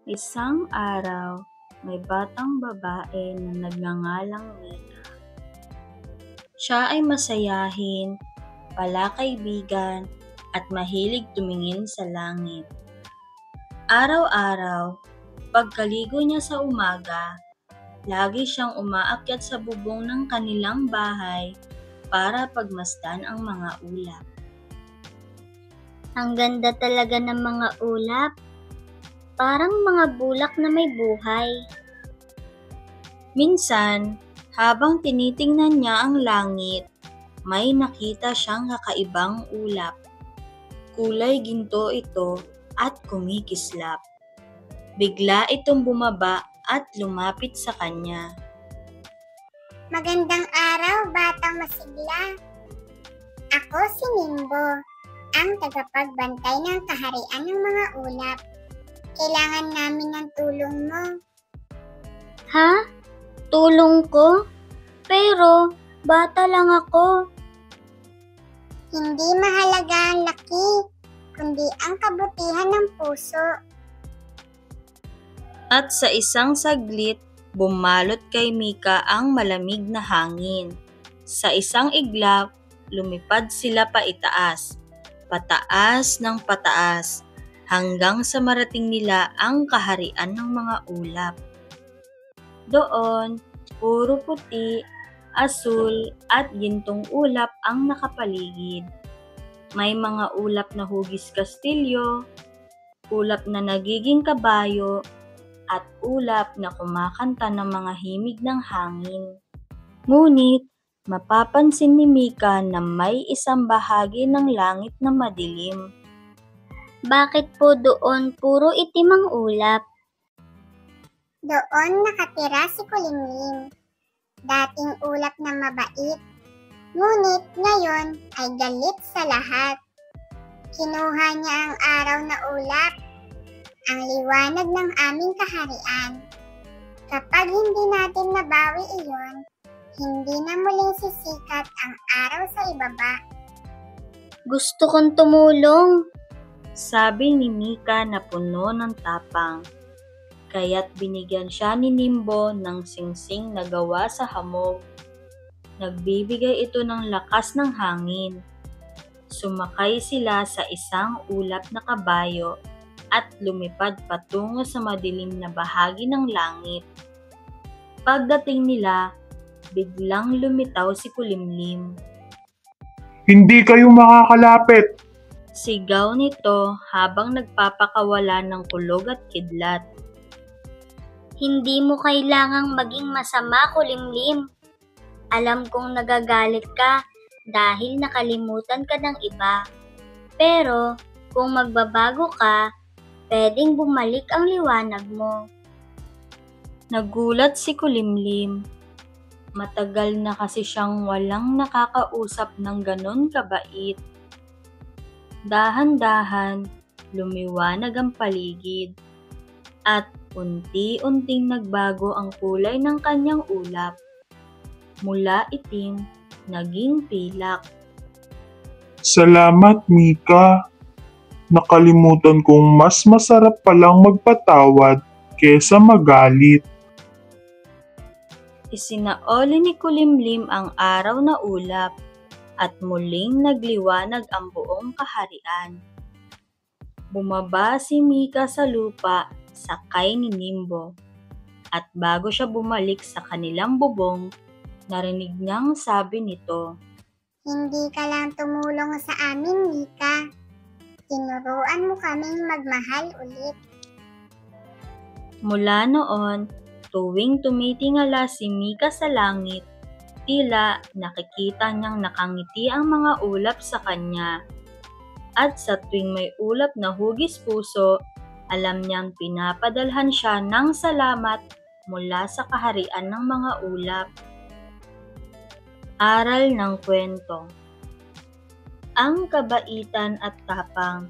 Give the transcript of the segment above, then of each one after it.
Isang araw, may batang babae na nagngangalang Mika. Siya ay masayahin, palakaibigan, at mahilig tumingin sa langit. Araw-araw, pagkaligo niya sa umaga, lagi siyang umaakyat sa bubong ng kanilang bahay para pagmasdan ang mga ulap. Ang ganda talaga ng mga ulap. Parang mga bulak na may buhay. Minsan, habang tinitingnan niya ang langit, may nakita siyang kakaibang ulap. Kulay ginto ito at kumikislap. Bigla itong bumaba at lumapit sa kanya. Magandang araw, batang masigla. Ako si Nimbo, ang tagapagbantay ng kaharian ng mga ulap. Kailangan namin ng tulong mo. Ha? Tulong ko? Pero, bata lang ako. Hindi mahalaga ang laki, kundi ang kabutihan ng puso. At sa isang saglit, bumalot kay Mika ang malamig na hangin. Sa isang iglap, lumipad sila paitaas, pataas ng pataas, hanggang sa marating nila ang kaharian ng mga ulap. Doon, puro puti, asul at gintong ulap ang nakapaligid. May mga ulap na hugis kastilyo, ulap na nagiging kabayo, at ulap na kumakanta ng mga himig ng hangin. Ngunit, mapapansin ni Mika na may isang bahagi ng langit na madilim. Bakit po doon puro itim ang ulap? Doon nakatira si Kulimlim, dating ulap na mabait. Ngunit ngayon ay galit sa lahat. Kinuha niya ang araw na ulap, ang liwanag ng aming kaharian. Kapag hindi natin nabawi iyon, hindi na muling sisikat ang araw sa ibaba. Gusto kong tumulong. Sabi ni Mika na puno ng tapang. Kaya't binigyan siya ni Nimbo ng singsing na gawa sa hamog. Nagbibigay ito ng lakas ng hangin. Sumakay sila sa isang ulap na kabayo at lumipad patungo sa madilim na bahagi ng langit. Pagdating nila, biglang lumitaw si Kulimlim. Hindi kayo makakalapit! Sigaw nito habang nagpapakawala ng kulog at kidlat. Hindi mo kailangang maging masama, Kulimlim. Alam kong nagagalit ka dahil nakalimutan ka ng iba. Pero kung magbabago ka, pwedeng bumalik ang liwanag mo. Nagulat si Kulimlim. Matagal na kasi siyang walang nakakausap ng ganon kabait. Dahan-dahan, lumiwanag ang paligid at unti-unting nagbago ang kulay ng kanyang ulap. Mula itim, naging pilak. Salamat, Mika. Nakalimutan kong mas masarap palang magpatawad kesa magalit. Isinaoli ni Kulimlim ang araw na ulap at muling nagliwanag ang buong kaharian. Bumaba si Mika sa lupa sakay ni Nimbo at bago siya bumalik sa kanilang bubong, narinig niyang sabi nito, Hindi ka lang tumulong sa amin, Mika. Tinuruan mo kaming magmahal ulit. Mula noon, tuwing tumitingala si Mika sa langit, tila nakikita niyang nakangiti ang mga ulap sa kanya. At sa tuwing may ulap na hugis puso, alam niyang pinapadalhan siya ng salamat mula sa kaharian ng mga ulap. Aral ng kwento. Ang kabaitan at tapang,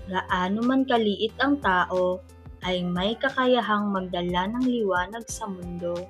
gaano man kaliit ang tao, ay may kakayahang magdala ng liwanag sa mundo.